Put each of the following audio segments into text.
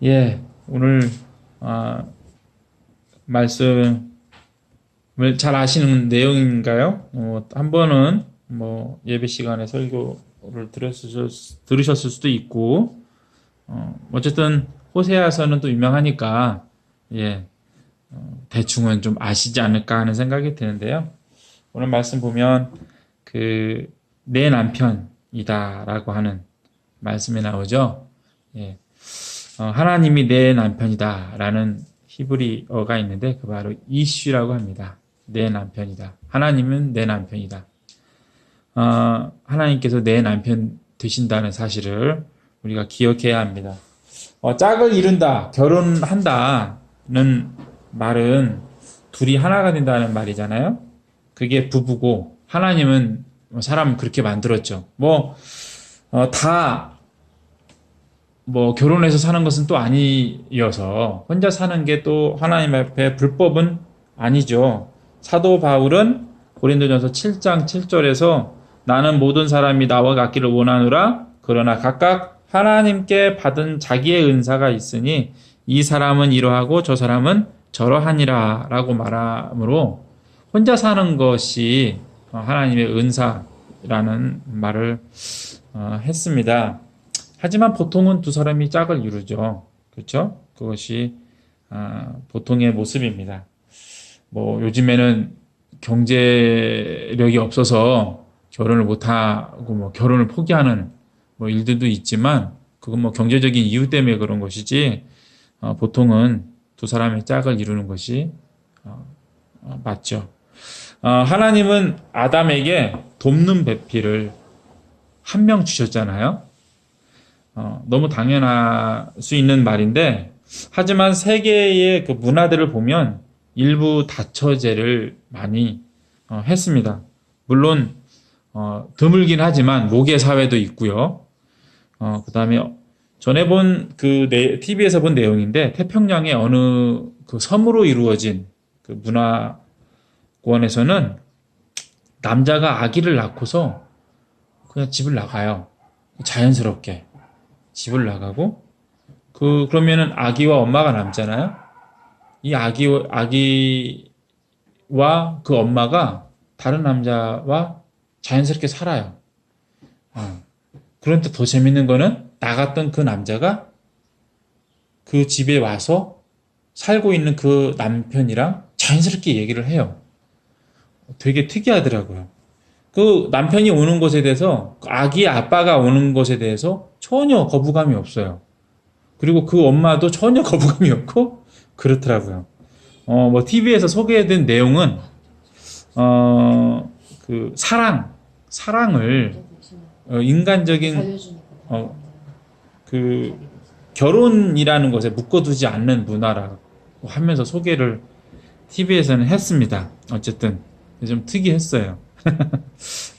예, 오늘 아, 말씀을 잘 아시는 내용인가요? 한 번은 뭐 예배 시간에 설교를 들으셨을 수도 있고, 어쨌든 호세아서는 또 유명하니까 예, 대충은 좀 아시지 않을까 하는 생각이 드는데요. 오늘 말씀 보면 그 내 남편이다라고 하는 말씀이 나오죠. 예. 하나님이 내 남편이다라는 히브리어가 있는데 그 바로 이슈라고 합니다. 내 남편이다. 하나님은 내 남편이다. 하나님께서 내 남편 되신다는 사실을 우리가 기억해야 합니다. 짝을 이룬다, 결혼한다는 말은 둘이 하나가 된다는 말이잖아요. 그게 부부고 하나님은 사람 그렇게 만들었죠. 결혼해서 사는 것은 또 아니어서 혼자 사는 게 또 하나님 앞에 불법은 아니죠. 사도 바울은 고린도전서 7장 7절에서 나는 모든 사람이 나와 같기를 원하노라. 그러나 각각 하나님께 받은 자기의 은사가 있으니 이 사람은 이러하고 저 사람은 저러하니라 라고 말하므로 혼자 사는 것이 하나님의 은사라는 말을 했습니다. 하지만 보통은 두 사람이 짝을 이루죠. 그렇죠? 그것이 보통의 모습입니다. 요즘에는 경제력이 없어서 결혼을 못하고 결혼을 포기하는 일들도 있지만 그건 경제적인 이유 때문에 그런 것이지 보통은 두 사람의 짝을 이루는 것이 맞죠. 하나님은 아담에게 돕는 배필을 한 명 주셨잖아요. 너무 당연할 수 있는 말인데 하지만 세계의 그 문화들을 보면 일부 다처제를 많이 했습니다. 물론 드물긴 하지만 모계 사회도 있고요. 그 다음에 전에 TV에서 본 내용인데 태평양의 어느 그 섬으로 이루어진 그 문화권에서는 남자가 아기를 낳고서 그냥 집을 나가요. 자연스럽게 집을 나가고 그러면은 아기와 엄마가 남잖아요. 이 아기와 그 엄마가 다른 남자와 자연스럽게 살아요. 그런데 더 재밌는 거는 나갔던 그 남자가 그 집에 와서 살고 있는 그 남편이랑 자연스럽게 얘기를 해요. 되게 특이하더라고요. 그 남편이 오는 것에 대해서 아기의 아빠가 오는 것에 대해서 전혀 거부감이 없어요. 그리고 그 엄마도 전혀 거부감이 없고 그렇더라고요. TV에서 소개된 내용은 그 사랑을 인간적인 그 결혼이라는 것에 묶어두지 않는 문화라고 하면서 소개를 TV에서는 했습니다. 어쨌든 좀 특이했어요.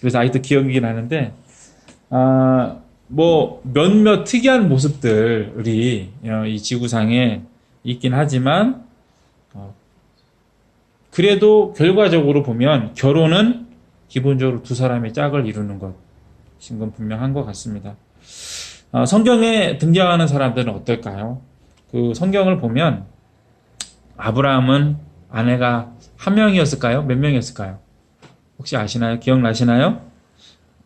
그래서 아직도 기억이 나는데 몇몇 특이한 모습들이 이 지구상에 있긴 하지만 그래도 결과적으로 보면 결혼은 기본적으로 두 사람의 짝을 이루는 것인 건 분명한 것 같습니다. 성경에 등장하는 사람들은 어떨까요? 그 성경을 보면 아브라함은 아내가 한 명이었을까요? 몇 명이었을까요? 혹시 아시나요? 기억나시나요?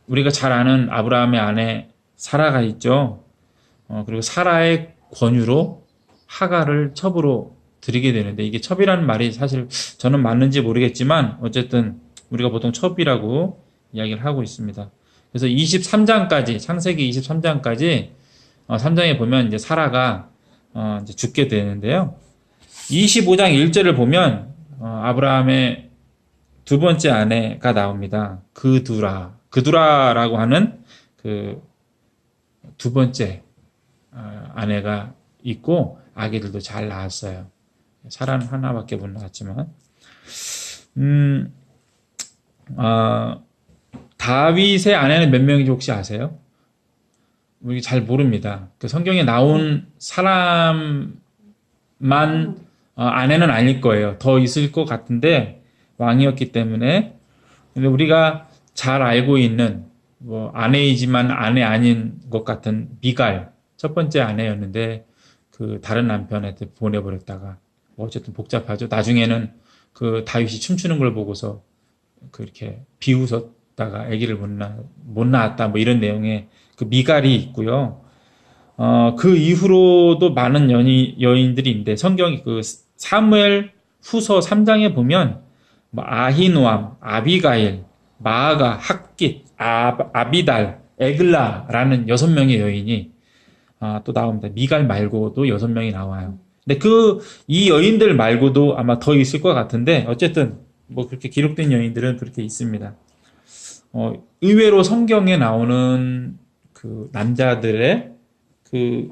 우리가 잘 아는 아브라함의 아내 사라가 있죠. 그리고 사라의 권유로 하갈을 첩으로 들이게 되는데 이게 첩이라는 말이 사실 저는 맞는지 모르겠지만 어쨌든 우리가 보통 첩이라고 이야기를 하고 있습니다. 그래서 23장까지 창세기 23장까지 3장에 보면 이제 사라가 이제 죽게 되는데요. 25장 1절을 보면 아브라함의 두 번째 아내가 나옵니다. 그두라라고 하는 그 두 번째 아내가 있고 아기들도 잘 낳았어요. 사라는 하나밖에 못 낳았지만 다윗의 아내는 몇 명인지 혹시 아세요? 우리 잘 모릅니다. 그 성경에 나온 사람만 아내는 아닐 거예요. 더 있을 것 같은데 왕이었기 때문에. 근데 우리가 잘 알고 있는 아내이지만 아내 아닌 것 같은 미갈 첫 번째 아내였는데 그 다른 남편한테 보내버렸다가 뭐 어쨌든 복잡하죠. 나중에는 그 다윗이 춤추는 걸 보고서 그렇게 비웃었다가 아기를 못 낳았다 뭐 이런 내용의 그 미갈이 있고요. 그 이후로도 많은 여인들이 있는데 성경이 그 사무엘 후서 3장에 보면 뭐 아히노암, 아비가일, 마아가, 학깃, 아비달, 에글라라는 6명의 여인이 또 나옵니다. 미갈 말고도 6명이 나와요. 근데 이 여인들 말고도 아마 더 있을 것 같은데 어쨌든 뭐 그렇게 기록된 여인들은 그렇게 있습니다. 의외로 성경에 나오는 그 남자들의 그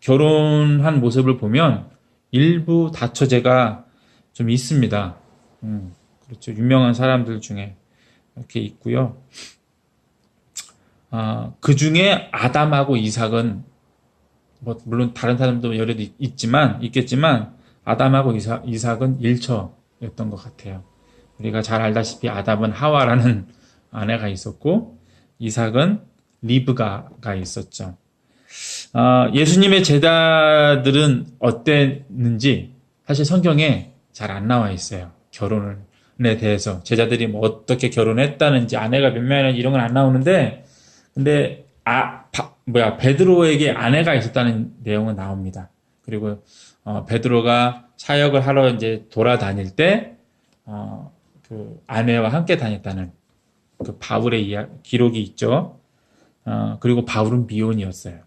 결혼한 모습을 보면 일부 다처제가 좀 있습니다. 그렇죠. 유명한 사람들 중에 이렇게 있고요. 그 중에 아담하고 이삭은 뭐 물론 다른 사람도 여러 있겠지만 아담하고 이삭은 일처였던 것 같아요. 우리가 잘 알다시피 아담은 하와라는 아내가 있었고 이삭은 리브가가 있었죠. 예수님의 제자들은 어땠는지 사실 성경에 잘 안 나와 있어요. 결혼에 대해서 제자들이 뭐 어떻게 결혼했다는지 아내가 몇 명이나 이런 건 안 나오는데 근데 베드로에게 아내가 있었다는 내용은 나옵니다. 그리고 베드로가 사역을 하러 이제 돌아다닐 때 그 아내와 함께 다녔다는 그 바울의 기록이 있죠. 그리고 바울은 미혼이었어요.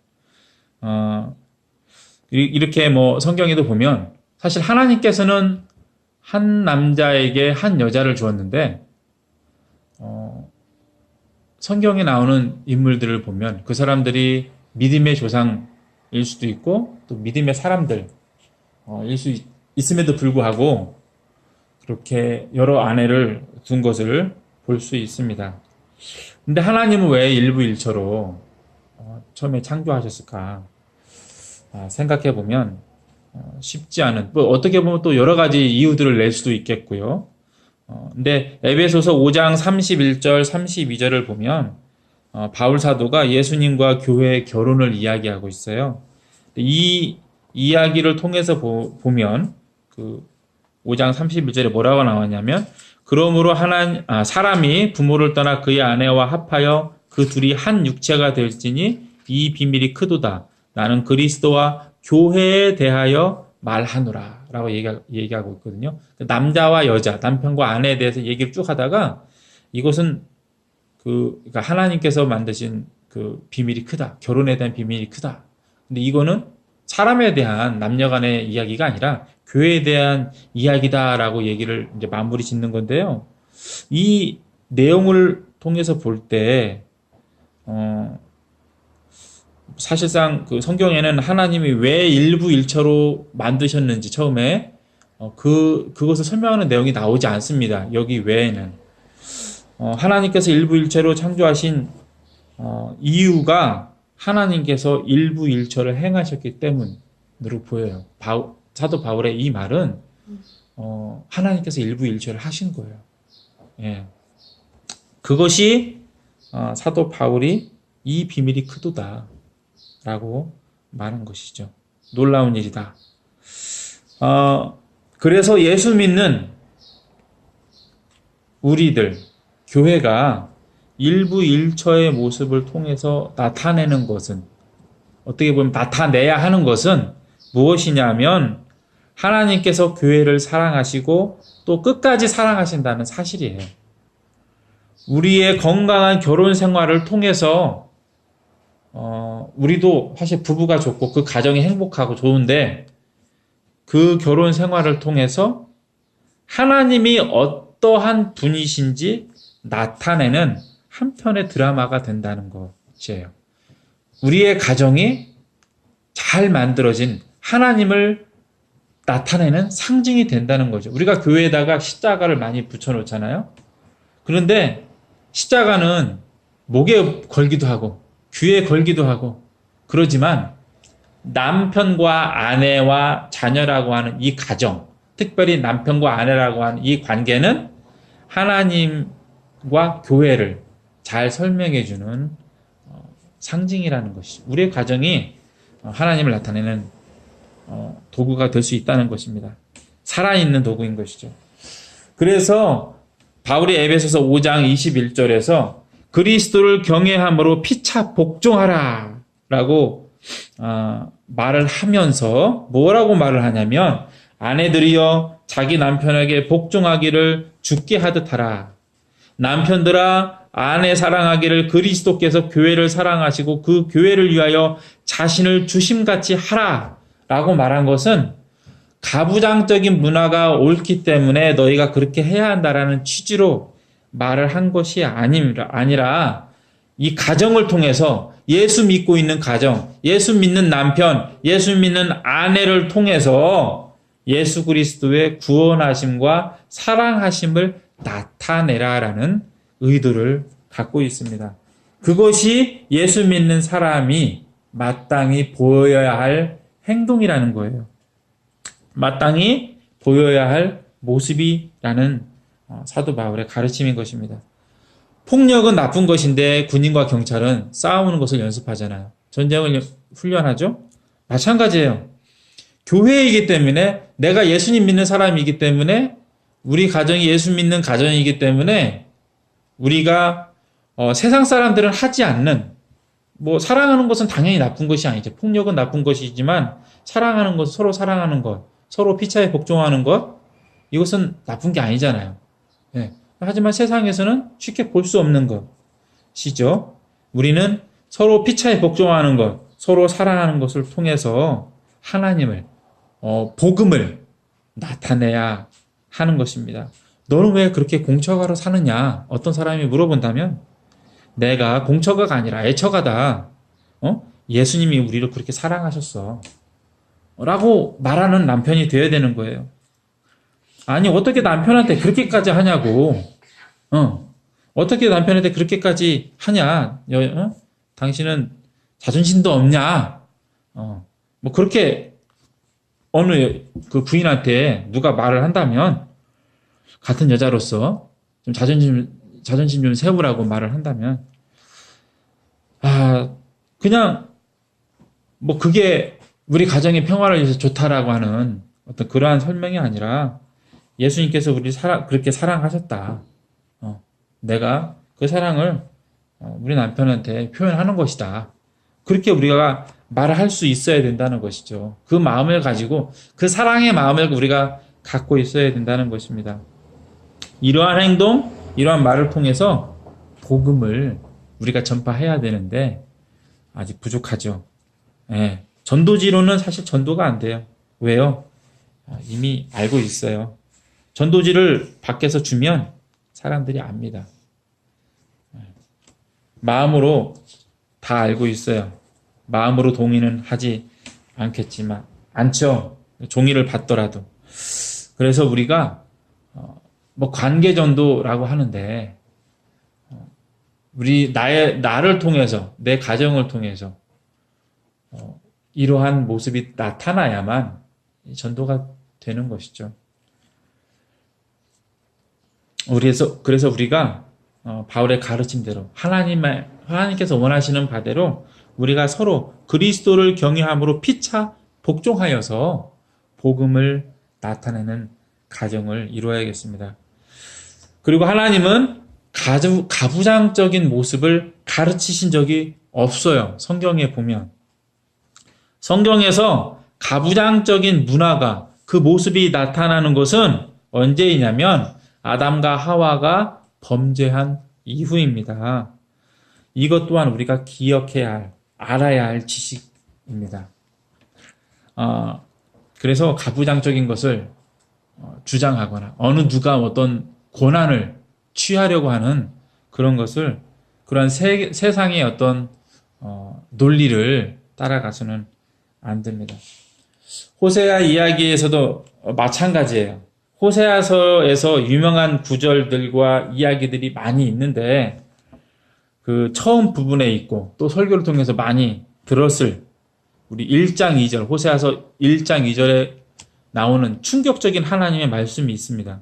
이렇게 뭐 성경에도 보면 사실 하나님께서는 한 남자에게 한 여자를 주었는데 성경에 나오는 인물들을 보면 그 사람들이 믿음의 조상일 수도 있고 또 믿음의 사람들일 수 있음에도 불구하고 그렇게 여러 아내를 둔 것을 볼 수 있습니다. 근데 하나님은 왜 일부일처로 처음에 창조하셨을까 생각해 보면 쉽지 않은 뭐 어떻게 보면 또 여러 가지 이유들을 낼 수도 있겠고요. 근데 에베소서 5장 31절 32절을 보면 바울 사도가 예수님과 교회의 결혼을 이야기하고 있어요. 이 이야기를 통해서 보면 그 5장 31절에 뭐라고 나왔냐면 그러므로 사람이 부모를 떠나 그의 아내와 합하여 그 둘이 한 육체가 될지니 이 비밀이 크도다. 나는 그리스도와 교회에 대하여 말하노라 라고 얘기하고 있거든요. 남자와 여자, 남편과 아내에 대해서 얘기를 쭉 하다가 이것은 그러니까 하나님께서 만드신 그 비밀이 크다. 결혼에 대한 비밀이 크다. 근데 이거는 사람에 대한 남녀 간의 이야기가 아니라 교회에 대한 이야기다라고 얘기를 이제 마무리 짓는 건데요. 이 내용을 통해서 볼 때, 사실상 그 성경에는 하나님이 왜 일부일처로 만드셨는지 처음에 그것을 설명하는 내용이 나오지 않습니다. 여기 외에는 하나님께서 일부일체로 창조하신 이유가 하나님께서 일부일처를 행하셨기 때문으로 보여요. 사도 바울의 이 말은 하나님께서 일부일처를 하신 거예요. 예. 그것이 사도 바울이 이 비밀이 크도다 라고 말한 것이죠. 놀라운 일이다. 그래서 예수 믿는 우리들, 교회가 일부일처의 모습을 통해서 나타내는 것은, 어떻게 보면 나타내야 하는 것은 무엇이냐면 하나님께서 교회를 사랑하시고 또 끝까지 사랑하신다는 사실이에요. 우리의 건강한 결혼 생활을 통해서 우리도 사실 부부가 좋고 그 가정이 행복하고 좋은데 그 결혼 생활을 통해서 하나님이 어떠한 분이신지 나타내는 한편의 드라마가 된다는 것이에요. 우리의 가정이 잘 만들어진 하나님을 나타내는 상징이 된다는 거죠. 우리가 교회에다가 십자가를 많이 붙여놓잖아요. 그런데 십자가는 목에 걸기도 하고 귀에 걸기도 하고 그러지만 남편과 아내와 자녀라고 하는 이 가정, 특별히 남편과 아내라고 하는 이 관계는 하나님과 교회를 잘 설명해주는 상징이라는 것이죠. 우리의 가정이 하나님을 나타내는 도구가 될 수 있다는 것입니다. 살아있는 도구인 것이죠. 그래서 바울이 에베소서 5장 21절에서 그리스도를 경외함으로 피차 복종하라 라고 말을 하면서 뭐라고 말을 하냐면 아내들이여 자기 남편에게 복종하기를 주께 하듯 하라. 남편들아 아내 사랑하기를 그리스도께서 교회를 사랑하시고 그 교회를 위하여 자신을 주심같이 하라 라고 말한 것은 가부장적인 문화가 옳기 때문에 너희가 그렇게 해야 한다라는 취지로 말을 한 것이 아니라 이 가정을 통해서 예수 믿고 있는 가정, 예수 믿는 남편, 예수 믿는 아내를 통해서 예수 그리스도의 구원하심과 사랑하심을 나타내라라는 의도를 갖고 있습니다. 그것이 예수 믿는 사람이 마땅히 보여야 할 행동이라는 거예요. 마땅히 보여야 할 모습이라는 사도 바울의 가르침인 것입니다. 폭력은 나쁜 것인데 군인과 경찰은 싸우는 것을 연습하잖아요. 전쟁을 훈련하죠? 마찬가지예요. 교회이기 때문에 내가 예수님 믿는 사람이기 때문에 우리 가정이 예수 믿는 가정이기 때문에 우리가 세상 사람들은 하지 않는 사랑하는 것은 당연히 나쁜 것이 아니죠. 폭력은 나쁜 것이지만 사랑하는 것, 서로 사랑하는 것, 서로 피차에 복종하는 것 이것은 나쁜 게 아니잖아요. 네. 하지만 세상에서는 쉽게 볼 수 없는 것이죠. 우리는 서로 피차에 복종하는 것, 서로 사랑하는 것을 통해서 하나님을, 복음을 나타내야 하는 것입니다. 너는 왜 그렇게 공처가로 사느냐? 어떤 사람이 물어본다면 내가 공처가가 아니라 애처가다. 예수님이 우리를 그렇게 사랑하셨어. 라고 말하는 남편이 되어야 되는 거예요. 아니 어떻게 남편한테 그렇게까지 하냐고. 어떻게 남편한테 그렇게까지 하냐. 당신은 자존심도 없냐. 그렇게 어느 그 부인한테 누가 말을 한다면 같은 여자로서 좀 자존심 좀 세우라고 말을 한다면 그냥 그게 우리 가정의 평화를 위해서 좋다라고 하는 어떤 그러한 설명이 아니라 예수님께서 우리를 그렇게 사랑하셨다. 내가 그 사랑을 우리 남편한테 표현하는 것이다. 그렇게 우리가 말을 할 수 있어야 된다는 것이죠. 그 마음을 가지고 그 사랑의 마음을 우리가 갖고 있어야 된다는 것입니다. 이러한 행동, 이러한 말을 통해서 복음을 우리가 전파해야 되는데 아직 부족하죠. 예. 전도지로는 사실 전도가 안 돼요. 왜요? 이미 알고 있어요. 전도지를 밖에서 주면 사람들이 압니다. 마음으로 다 알고 있어요. 마음으로 동의는 하지 않죠. 종이를 받더라도. 그래서 우리가 관계전도라고 하는데 나를 통해서 내 가정을 통해서 이러한 모습이 나타나야만 전도가 되는 것이죠. 그래서 우리가 바울의 가르침대로 하나님께서 원하시는 바대로 우리가 서로 그리스도를 경외함으로 피차 복종하여서 복음을 나타내는 가정을 이루어야겠습니다. 그리고 하나님은 가부장적인 모습을 가르치신 적이 없어요. 성경에 보면. 성경에서 가부장적인 문화가 그 모습이 나타나는 것은 언제이냐면 아담과 하와가 범죄한 이후입니다. 이것 또한 우리가 알아야 할 지식입니다. 그래서 가부장적인 것을 주장하거나 누가 어떤 권한을 취하려고 하는 그런 세상의 어떤 논리를 따라가서는 안 됩니다. 호세아 이야기에서도 마찬가지예요. 호세아서에서 유명한 구절들과 이야기들이 많이 있는데 그 처음 부분에 있고 또 설교를 통해서 많이 들었을 우리 1장 2절 호세아서 1장 2절에 나오는 충격적인 하나님의 말씀이 있습니다.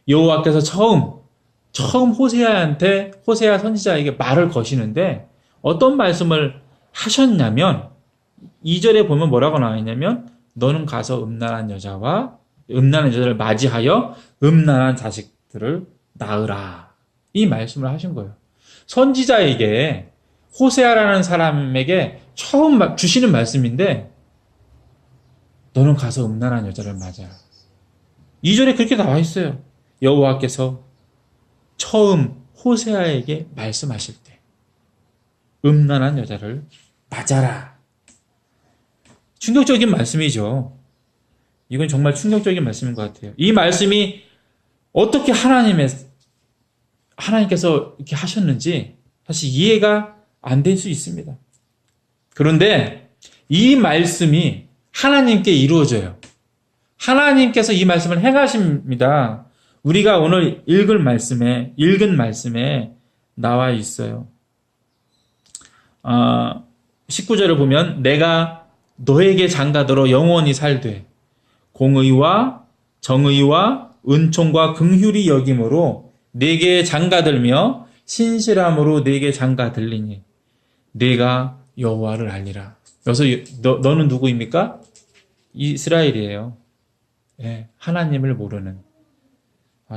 여호와께서 처음 호세아 선지자에게 말을 거시는데 어떤 말씀을 하셨냐면 2절에 보면 뭐라고 나와 있냐면 너는 가서 음란한 여자를 맞이하여 음란한 자식들을 낳으라. 이 말씀을 하신 거예요. 선지자에게, 호세아라는 사람에게 처음 주시는 말씀인데, 너는 가서 음란한 여자를 맞아라. 2절에 그렇게 나와 있어요. 여호와께서 처음 호세아에게 말씀하실 때 음란한 여자를 맞아라. 충격적인 말씀이죠. 이건 정말 충격적인 말씀인 것 같아요. 이 말씀이 어떻게 하나님께서 이렇게 하셨는지 사실 이해가 안 될 수 있습니다. 그런데 이 말씀이 하나님께 이루어져요. 하나님께서 이 말씀을 행하십니다. 우리가 오늘 읽은 말씀에 나와 있어요. 19절을 보면 내가 너에게 장가들어 영원히 살되 공의와 정의와 은총과 긍휼이 여김으로 네게 장가들며 신실함으로 네게 장가들리니 네가 여호와를 알리라. 여기서 너는 누구입니까? 이스라엘이에요. 예, 하나님을 모르는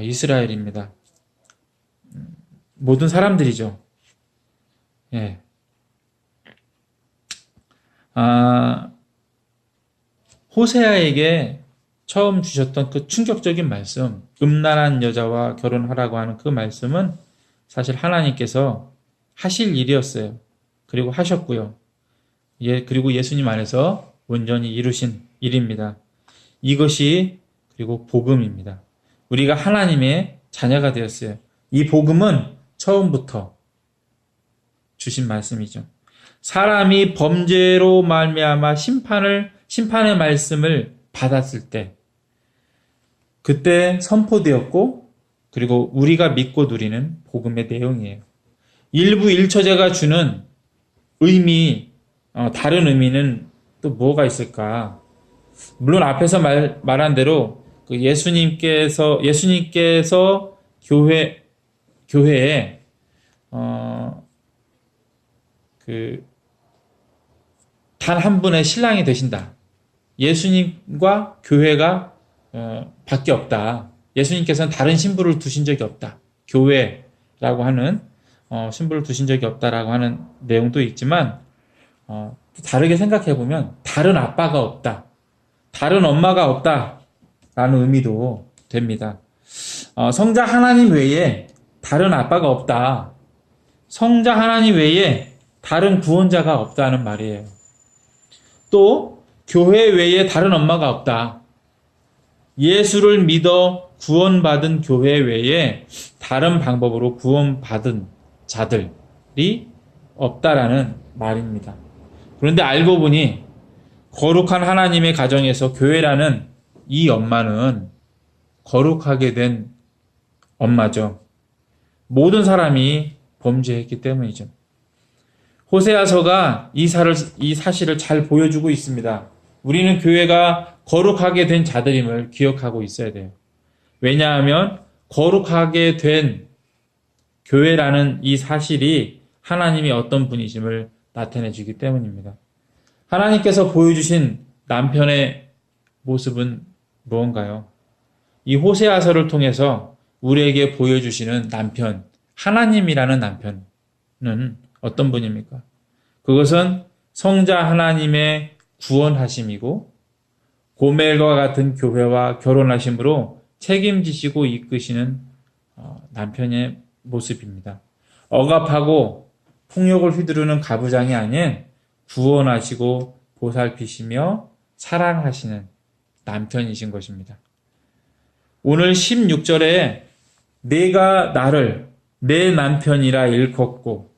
이스라엘입니다. 모든 사람들이죠. 예. 호세아에게 처음 주셨던 그 충격적인 말씀, 음란한 여자와 결혼하라고 하는 그 말씀은 사실 하나님께서 하실 일이었어요. 그리고 하셨고요. 그리고 예수님 안에서 온전히 이루신 일입니다. 이것이 그리고 복음입니다. 우리가 하나님의 자녀가 되었어요. 이 복음은 처음부터 주신 말씀이죠. 사람이 범죄로 말미암아 심판의 말씀을 받았을 때 그때 선포되었고 그리고 우리가 믿고 누리는 복음의 내용이에요. 일부 일처제가 주는 다른 의미는 또 뭐가 있을까? 물론 앞에서 말한 대로 그 예수님께서 교회에 단 한 분의 신랑이 되신다. 예수님과 교회가 밖에 없다. 예수님께서는 다른 신부를 두신 적이 없다. 교회라고 하는 신부를 두신 적이 없다라고 하는 내용도 있지만 다르게 생각해 보면 다른 아빠가 없다. 다른 엄마가 없다라는 의미도 됩니다. 성자 하나님 외에 다른 아빠가 없다. 성자 하나님 외에 다른 구원자가 없다는 말이에요. 또 교회 외에 다른 엄마가 없다. 예수를 믿어 구원받은 교회 외에 다른 방법으로 구원받은 자들이 없다라는 말입니다. 그런데 알고 보니 거룩한 하나님의 가정에서 교회라는 이 엄마는 거룩하게 된 엄마죠. 모든 사람이 범죄했기 때문이죠. 호세아서가 이 사실을 잘 보여주고 있습니다. 우리는 교회가 거룩하게 된 자들임을 기억하고 있어야 돼요. 왜냐하면 거룩하게 된 교회라는 이 사실이 하나님이 어떤 분이심을 나타내 주기 때문입니다. 하나님께서 보여주신 남편의 모습은 무언가요? 이 호세아서를 통해서 우리에게 보여주시는 남편, 하나님이라는 남편은 어떤 분입니까? 그것은 성자 하나님의 구원하심이고 고멜과 같은 교회와 결혼하심으로 책임지시고 이끄시는 남편의 모습입니다. 억압하고 폭력을 휘두르는 가부장이 아닌 구원하시고 보살피시며 사랑하시는 남편이신 것입니다. 오늘 16절에 내가 나를 내 남편이라 일컫고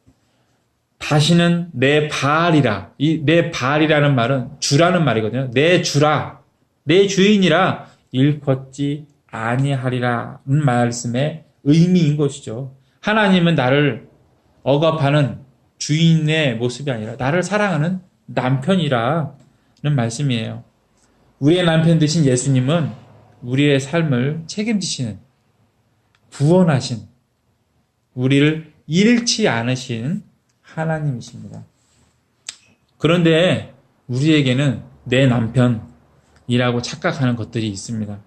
다시는 내 바알이라, 이 내 바알이라는 말은 주라는 말이거든요. 내 주라, 내 주인이라 일컫지 아니하리라는 말씀의 의미인 것이죠. 하나님은 나를 억압하는 주인의 모습이 아니라 나를 사랑하는 남편이라는 말씀이에요. 우리의 남편 되신 예수님은 우리의 삶을 책임지시는, 구원하신, 우리를 잃지 않으신 하나님이십니다. 그런데 우리에게는 내 남편, 이라고 착각하는 것들이 있습니다.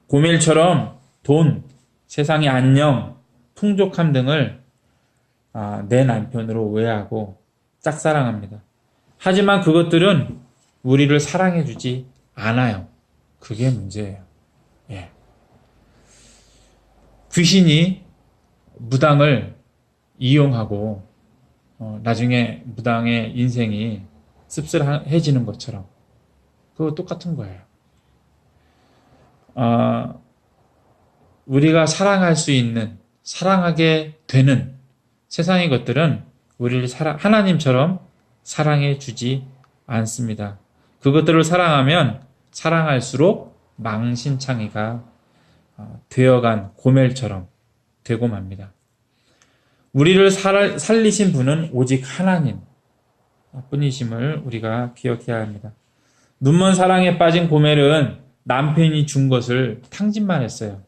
고멜처럼 돈, 세상의 안녕, 풍족함 등을 내 남편으로 오해하고 짝사랑합니다. 하지만 그것들은 우리를 사랑해주지 않아요. 그게 문제예요. 예. 귀신이 무당을 이용하고 나중에 무당의 인생이 씁쓸해지는 것처럼 그거 똑같은 거예요. 우리가 사랑할 수 있는, 사랑하게 되는 세상의 것들은 우리를 하나님처럼 사랑해 주지 않습니다. 그것들을 사랑하면 사랑할수록 망신창이가 되어간 고멜처럼 되고 맙니다. 우리를 살리신 분은 오직 하나님 뿐이심을 우리가 기억해야 합니다. 눈먼 사랑에 빠진 고멜은 남편이 준 것을 탕진만 했어요.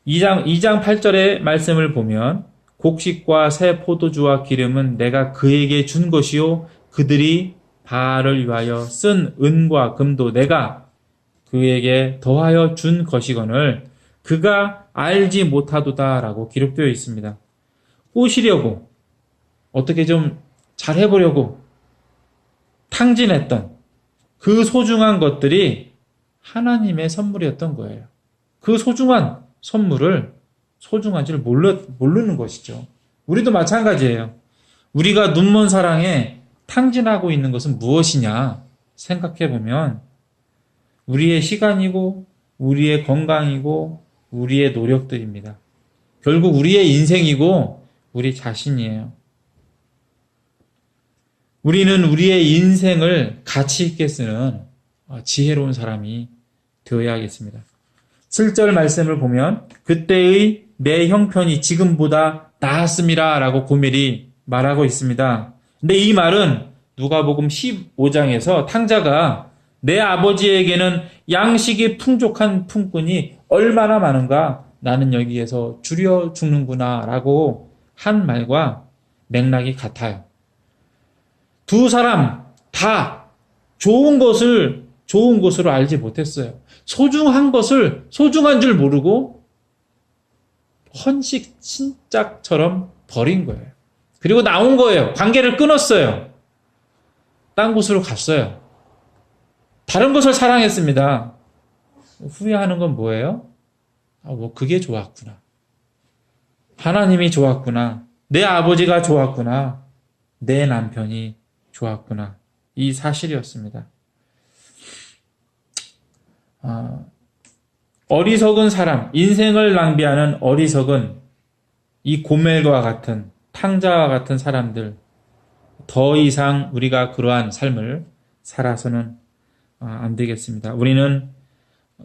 2장 8절의 말씀을 보면 곡식과 새 포도주와 기름은 내가 그에게 준 것이요 그들이 바알을 위하여 쓴 은과 금도 내가 그에게 더하여 준 것이거늘 그가 알지 못하도다라고 기록되어 있습니다. 꼬시려고 어떻게 좀 잘해보려고 탕진했던 그 소중한 것들이 하나님의 선물이었던 거예요. 그 소중한 선물을 소중한 줄 모르는 것이죠. 우리도 마찬가지예요. 우리가 눈먼 사랑에 탕진하고 있는 것은 무엇이냐 생각해보면 우리의 시간이고 우리의 건강이고 우리의 노력들입니다. 결국 우리의 인생이고 우리 자신이에요. 우리는 우리의 인생을 가치 있게 쓰는 지혜로운 사람이 되어야겠습니다. 7절 말씀을 보면 그때의 내 형편이 지금보다 나았음이라 라고 고멜이 말하고 있습니다. 근데 이 말은 누가복음 15장에서 탕자가 내 아버지에게는 양식이 풍족한 품꾼이 얼마나 많은가 나는 여기에서 줄여 죽는구나 라고 한 말과 맥락이 같아요. 두 사람 다 좋은 것으로 알지 못했어요. 소중한 것을 소중한 줄 모르고 헌식 친짝처럼 버린 거예요. 그리고 나온 거예요. 관계를 끊었어요. 딴 곳으로 갔어요. 다른 것을 사랑했습니다. 후회하는 건 뭐예요? 그게 좋았구나. 하나님이 좋았구나. 내 아버지가 좋았구나. 내 남편이 좋았구나. 이 사실이었습니다. 어리석은 사람, 인생을 낭비하는 어리석은 이 고멜과 같은 탕자와 같은 사람들, 더 이상 우리가 그러한 삶을 살아서는 안 되겠습니다. 우리는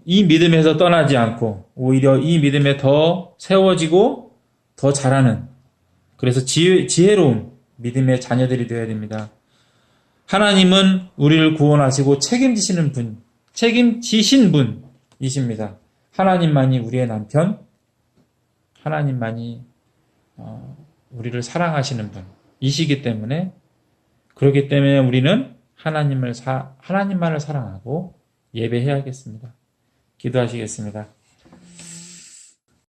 이 믿음에서 떠나지 않고 오히려 이 믿음에 더 세워지고 더 자라는, 그래서 지혜로운 믿음의 자녀들이 되어야 됩니다. 하나님은 우리를 구원하시고 책임지신 분이십니다. 하나님만이 우리의 남편, 하나님만이 우리를 사랑하시는 분이시기 때문에, 그렇기 때문에 우리는 하나님만을 사랑하고 예배해야겠습니다. 기도하시겠습니다.